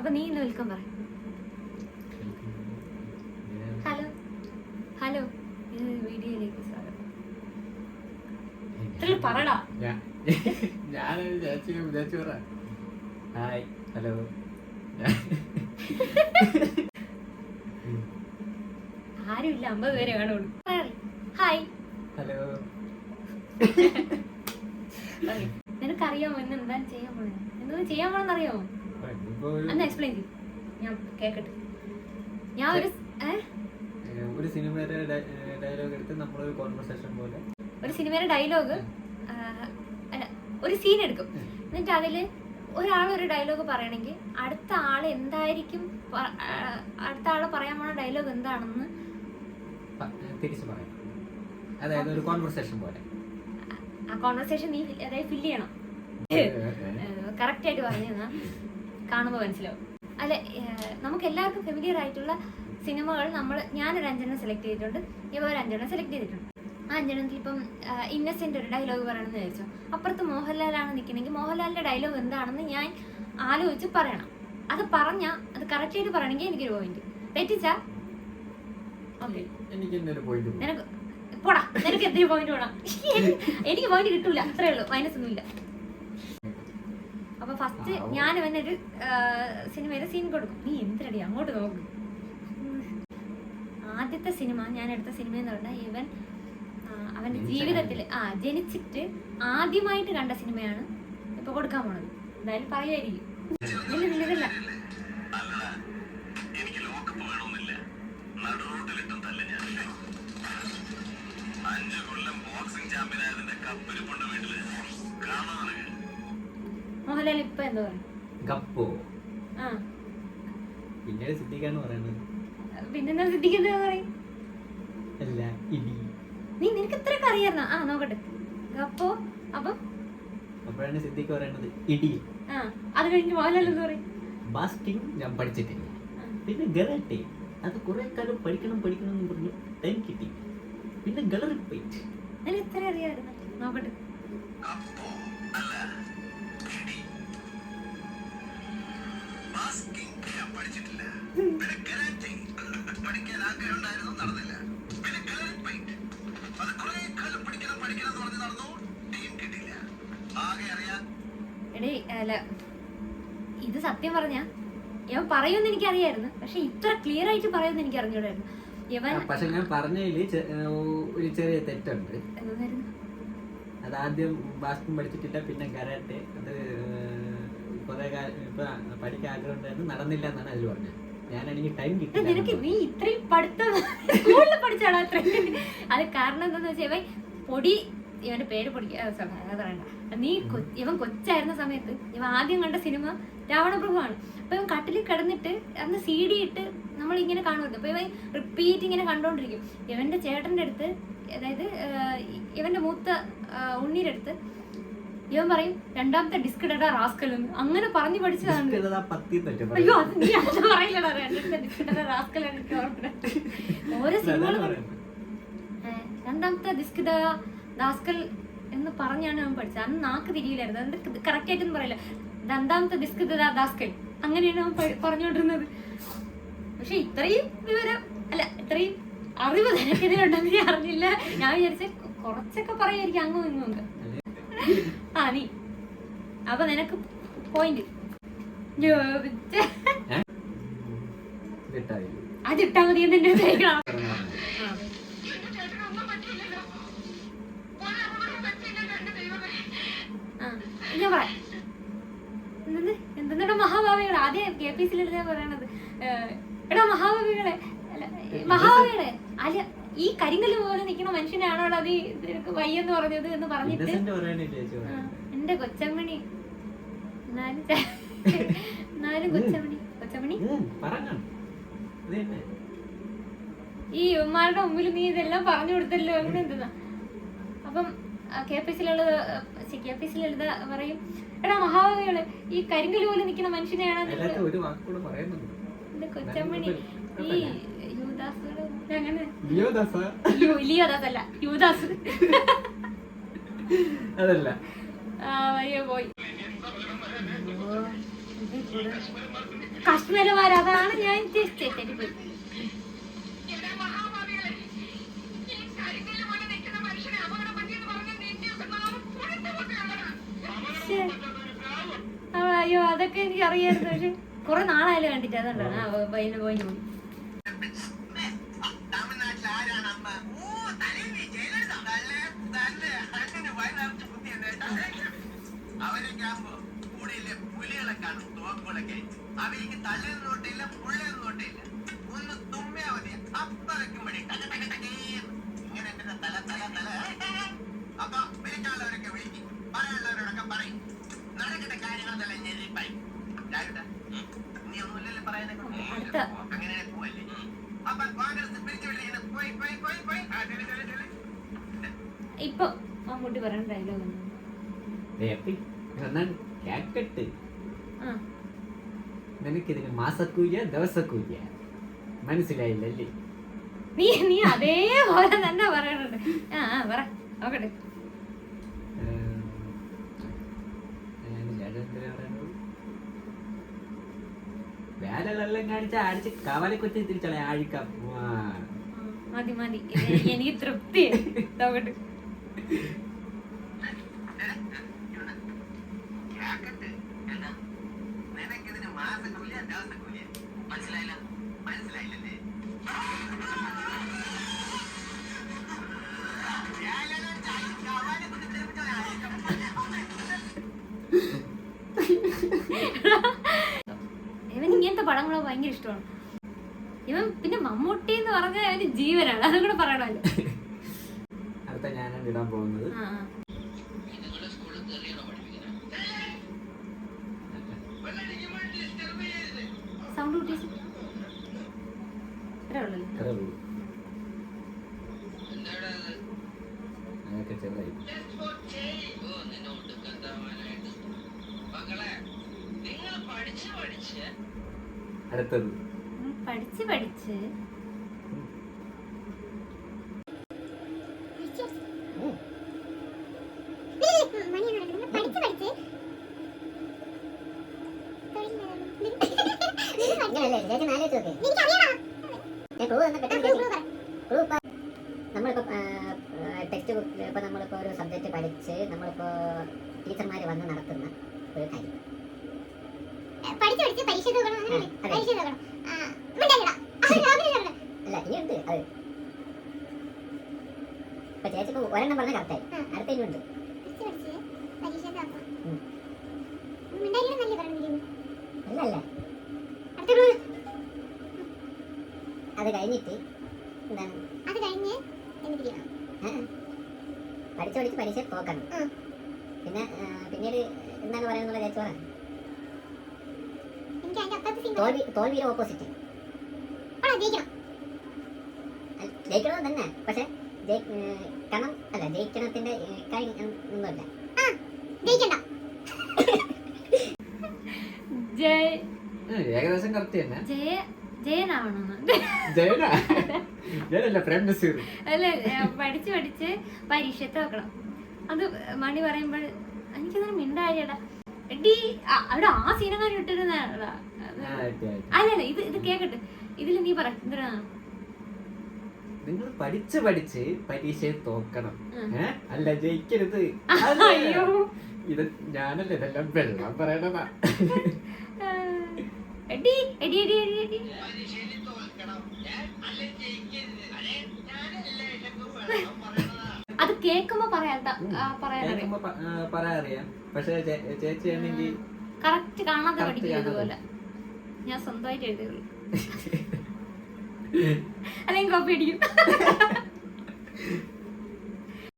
അപ്പൊ നീ ഇന്ന് വെൽക്കം പറ. ഹലോ ഹലോ, ഇത് വീഡിയോയിലേക്ക് സ്വാഗതം. പറടാ. Hi hello. ആരുമില്ല, 50 പേരെ കാണുള്ളൂ. Hi hello. നിനക്കറിയാമോ ഇന്ന് എന്താ ചെയ്യാൻ പോണേ? എന്താ ചെയ്യാൻ പോണെന്ന് അറിയാമോ? അന്ന് എക്സ്പ്ലെയിൻ ചെയ്യും, ഞാൻ കേക്കട്ടെ. ഞാൻ ഒരു സിനിമയുടെ ഡയലോഗ് എടുത്ത് നമ്മളൊരു കോൺവെർസേഷൻ പോലെ ഒരു സിനിമയുടെ ഡയലോഗ് അല്ല, ഒരു സീൻ എടുക്കും. എന്നിട്ട് അതില് ഒരാളൊരു ഡയലോഗ് പറയണമെങ്കിൽ അടുത്ത ആള് എന്തായിരിക്കും, അടുത്ത ആള് പറയാൻ പോണ ഡയലോഗ് എന്താണെന്ന് തിരിച്ചു പറയാം. അതായത് ഒരു കോൺവെർസേഷൻ പോലെ. ആ കോൺവെർസേഷൻ നീ അതായത് ഫില്ല് ചെയ്യണം. കറക്റ്റ് ആയിട്ട് പറഞ്ഞു തന്നാൽ കാണുമ്പോൾ മനസ്സിലാവും. അല്ല, നമുക്ക് എല്ലാവർക്കും ഫെമിലിയർ ആയിട്ടുള്ള സിനിമകൾ ഞാനൊരു 5 സെലക്ട് ചെയ്തിട്ടുണ്ട്, ഇവ ഒരു 5 സെലക്ട് ചെയ്തിട്ടുണ്ട്. ആ 5 ഇപ്പം ഇന്നസെന്റ് ഒരു ഡയലോഗ് പറയണമെന്ന് വിചാരിച്ചു. അപ്പുറത്ത് മോഹൻലാലാണ് നിൽക്കണമെങ്കിൽ മോഹൻലാലിന്റെ ഡയലോഗ് എന്താണെന്ന് ഞാൻ ആലോചിച്ച് പറയണം. അത് പറഞ്ഞാൽ അത് കറക്റ്റ് ആയിട്ട് പറയണമെങ്കിൽ എനിക്കൊരു പോയിന്റ്. തെറ്റിച്ചാ നിനക്ക് പോടാ, നിനക്ക് എന്തൊരു പോയിന്റ് വേണം. എനിക്ക് പോയിന്റ് കിട്ടൂല, അത്രേ ഉള്ളൂ, മൈനസ് ഒന്നുമില്ല. അപ്പൊ ഫസ്റ്റ് ഞാൻ ഇവനൊരു സിനിമയിലെ സീൻ കൊടുക്കും. നീ എന്തിനടി അങ്ങോട്ട് നോക്കും. ആദ്യത്തെ സിനിമ ഞാൻ എടുത്ത സിനിമ എന്ന് പറഞ്ഞാൽ ഇവൻ അവന്റെ ജീവിതത്തിൽ ജനിച്ചിട്ട് ആദ്യമായിട്ട് കണ്ട സിനിമയാണ് ഇപ്പൊ കൊടുക്കാൻ പോണത്. എന്തായാലും പറയുമായിരിക്കും. ഇല്ല മോഹൻലാൽ ഇപ്പൊ എന്താ പറയും? പിന്നീട് സിദ്ധിക്കാന്ന് പറയുന്നത്. പിന്നെന്താ സിദ്ധിക്കുന്നത് പറയും? നീ നിനക്ക് ഇത്രയൊക്കെ അറിയായിരുന്നോ? നോക്കട്ടെ. ഗപ്പോ അപ്പം അപ്പോഴാണ് സിദ്ധിക്ക് പറയുന്നത് ഇടി. അത് കഴിഞ്ഞ് മോഹൻലാൽ എന്താ പറയും? ബാസ്റ്റിംഗ് ഞാൻ പഠിച്ചിട്ടില്ല. പിന്നെ ഗറാട്ടെ അത് കുറെ കാലം പഠിക്കണം എന്ന് പറഞ്ഞു ടൈം കിട്ടി. പിന്നെ ഗളറി പോയിട്ട് ഇത്ര അറിയാമായിരുന്നു. നോക്കട്ടെ. എടേ അല്ല, ഇത് സത്യം പറഞ്ഞ ഇവൻ പറയുമെന്ന് എനിക്ക് അറിയായിരുന്നു, പക്ഷെ ഇത്ര ക്ലിയർ ആയിട്ട് പറയുമെന്ന് എനിക്ക് അറിഞ്ഞൂടായിരുന്നു. പക്ഷെ ഞാൻ പറഞ്ഞതില് ഒരു ചെറിയ തെറ്റുണ്ട്. അത് ആദ്യം ബാസ്കറ്റും പഠിച്ചിട്ടില്ല, പിന്നെ കരാട്ടെ അത് കുറെ ഇപ്പൊ പഠിക്കാൻ ആഗ്രഹം ഉണ്ടായിരുന്നു, നടന്നില്ല എന്നാണ് അതിൽ പറഞ്ഞത്. ഞാനാണെങ്കിൽ ടൈം കിട്ടി. നിനക്ക് നീ ഇത്രയും പഠിത്തം സ്കൂളിൽ പഠിച്ചാണോ അത്രയും? അത് കാരണം എന്താന്ന് വെച്ചാൽ ഇവൻ പൊടി, ഇവന്റെ പേര് പറയണ്ട. ഇവൻ കൊച്ചായിരുന്ന സമയത്ത് ഇവൻ ആദ്യം കണ്ട സിനിമ രാവണപ്രഭുവാണ്. അപ്പൊ ഇവൻ കട്ടിലിൽ കിടന്നിട്ട് അന്ന് CD ഇട്ട് നമ്മളിങ്ങനെ കാണുമല്ലോ. അപ്പൊ ഇവൻ റിപ്പീറ്റ് ഇങ്ങനെ കണ്ടോണ്ടിരിക്കും. ഇവന്റെ ചേട്ടന്റെ അടുത്ത്, അതായത് ഇവന്റെ മൂത്ത ഉണ്ണീരുടെ അടുത്ത് ഇവൻ പറയും, 2ാമത്തെ ഡിസ്ക് ഇടടാ റാസ്കൽ എന്ന്. അങ്ങനെ പറഞ്ഞു പഠിച്ചതാണ്. അയ്യോ, അത് നീ അങ്ങനെ പറയില്ലടാ. 2ാമത്തെ ഡിസ്ക് ഇടടാ റാസ്കൽ ആണ് എനിക്ക് ഓർമ്മ. ഓരോ സിനിമകളും 2ാമത്തെ ഡിസ്ക് ഇട റാസ്കൽ എന്ന് പറഞ്ഞാണ് അവൻ പഠിച്ചത്. അന്ന് നാക്ക് തിരിയില്ലായിരുന്നു. അതുകൊണ്ട് കറക്റ്റ് ആയിട്ടൊന്നും പറയില്ല. 2ാമത്തെ ഡിസ്ക് ഇട റാസ്കൽ അങ്ങനെയാണ് അവൻ പറഞ്ഞുകൊണ്ടിരുന്നത്. പക്ഷെ ഇത്രയും വിവരം അല്ല, ഇത്രയും അറിവ് നിനക്കെതിരുണ്ടെന്ന് ഞാൻ അറിഞ്ഞില്ല. ഞാൻ വിചാരിച്ച കുറച്ചൊക്കെ പറയായിരിക്കും അങ്ങും ഇങ്ങും. നീ അപ്പൊ നിനക്ക് പോയിന്റ് അതിട്ടാ മതി എന്നെ ചോദിക്കണം. ഞാൻ പറയാം. എന്തെന്നാ മഹാഭാവികളെ ആദ്യം KPSC എഴുതാൻ പറയണത്. എടാ മഹാഭാവികളെ അല്ല, ഈ കരിങ്കല്ല് പോലെ നിൽക്കുന്ന മനുഷ്യനാണോ അത് നിനക്ക് വയ്യെന്ന് പറഞ്ഞത് എന്ന് പറഞ്ഞിട്ട് എന്റെ കൊച്ചമ്മണി. എന്നാലും കൊച്ചമ്മണി ഈ ഉമ്മാരുടെ മുമ്പിൽ നീ ഇതെല്ലാം പറഞ്ഞു കൊടുത്തല്ലോ. അങ്ങനെ എന്താ? അപ്പം KPSC എഴുത പറയും, എടാ മഹാഭാവികളെ ഈ കരിങ്കല്ല് പോലെ നിൽക്കുന്ന മനുഷ്യനെയാണ് എന്റെ കൊച്ചമ്മണി. ഈ അങ്ങനെ ലിയോദാസ് അല്ല, യുവദാസ് അതല്ല. പോയി കശ്മീരമാർ, അതാണ് ഞാൻ തെറ്റിപ്പോയി. അയ്യോ അതൊക്കെ എനിക്ക് അറിയായിരുന്നു, പക്ഷെ കുറെ നാളായാലും കണ്ടിട്ട്, അതുകൊണ്ടാണ് പോയി പോയി. പുലികളെ കാണും, തോക്കുകളൊക്കെ അവയ്ക്ക് തള്ളിയത് നോട്ടില്ല, പുള്ളിയത് നോട്ടില്ല. ഒന്ന് തുമ്മിയാ മതി, അപ്പറയ്ക്കും മതി, ഇങ്ങനെ എന്റെ തല തല തല. അപ്പൊ വിളിക്കാനുള്ളവരൊക്കെ വിളിക്കും, പറയാനുള്ളവരോടൊക്കെ പറയും. നടക്കുന്ന കാര്യങ്ങളെല്ലാം ഞെരിപ്പായി. നീ ഒന്നുമില്ലല്ലോ പറയാനൊക്കെ, അങ്ങനെ പോവല്ലേ. അപ്പൊ കോൺഗ്രസ് പിരിച്ചു വിളിക്കുന്നത് പോയി പോയി പോയി പോയി. ഇപ്പൊ മമ്മൂട്ടി പറയുന്ന ഡയലോഗ് കേക്കട്ട്, നിനക്കിതിന് മാസക്കൂലിയ ദിവസക്കൂലിയ മനസ്സിലായില്ലല്ലേ? നീ അതേപോലെ തന്നെ പറയണുണ്ട്. പറ നോക്കട്ടെ. വേലകളെല്ലാം കാണിച്ച അടിച്ച് കവലെ കൊച്ചി തിരിച്ചളെ ആഴിക്കാം. മതി മതി, എനിക്ക് തൃപ്തി. നോക്കട്ടെ. മനസ്സിലായില്ല, മനസ്സിലായില്ലേ? ഇവൻ ഇങ്ങനത്തെ പടങ്ങളോ ഭയങ്കര ഇഷ്ടമാണ്. ഇവൻ പിന്നെ മമ്മൂട്ടി എന്ന് പറഞ്ഞാൽ അവന് ജീവനാണ്, അതും കൂടെ പറയണല്ലോ. അടുത്ത ഞാനാണ് ഇടാൻ പോകുന്നത്. സൗണ്ട് കൂട്ടിയേച്ച് അതൊക്കെ ചെറുതായി. അടുത്തത് പഠിച്ച് പഠിച്ച് നമ്മളിപ്പോ ടെക്സ്റ്റ് ബുക്കിൽ ഇപ്പൊ നമ്മളിപ്പോ ഒരു സബ്ജക്ട് പഠിച്ച് നമ്മളിപ്പോ ടീച്ചർമാര് വന്ന് നടത്തുന്ന ഒരു കാര്യം അല്ല ഇനിയുണ്ട് അത്. ഇപ്പൊ ചേച്ചി ഇപ്പൊ ഒരെണ്ണം പറഞ്ഞ കറക്റ്റായി, അടുത്ത ഇനിയുണ്ട്. അല്ല അല്ല, അത് കഴിഞ്ഞിട്ട് എന്താണ്, അത് കഴിഞ്ഞ് പഠിച്ച് പഠിച്ച് പരീക്ഷ തോക്കണം. പിന്നെ പിന്നീട് എന്താണ് പറയാനുള്ള ചേച്ചി പറയാം. തോൽവിയുടെ ഓപ്പോസിറ്റ് ജയിക്കണം തന്നെ, പക്ഷെ കണം അല്ല, ജയിക്കണത്തിന്റെ കാര്യം ഒന്നുമില്ല. ഏകദേശം കറക്റ്റ് തന്നെ. ജയനാവണമെന്ന് അല്ല, പഠിച്ച് പഠിച്ച് പരീക്ഷത്ത് വെക്കണം. അത് മണി പറയുമ്പോൾ എനിക്കതൊരു മിണ്ടാരിയടാ എടി, അവിടെ ആ സീനങ്ങാനും ഇട്ടിരുന്നടാ. അല്ലല്ല, ഇത് കേക്കട്ടെ, ഇതില് നീ പറ എന്തിനാ. നിങ്ങൾ പഠിച്ച് പഠിച്ച് പരീക്ഷയെ തോക്കണം, അല്ല ജയിക്കരുത്. അയ്യോ, ഇത് ഞാനല്ലേ ഇതെല്ലാം വെള്ളം പറയണതാ. എടി എടി എടി എടി എടി അത് കേക്കുമ്പോ പറയാറിയാം, പക്ഷെ ചേച്ചി ആണെങ്കിൽ കറക്റ്റ് കാണാതെ പഠിക്കും. ഇതുപോലെ ഞാൻ സ്വന്തമായിട്ട് എഴുതുള്ളൂ, അല്ലെങ്കിൽ കോപ്പി അടിക്കും.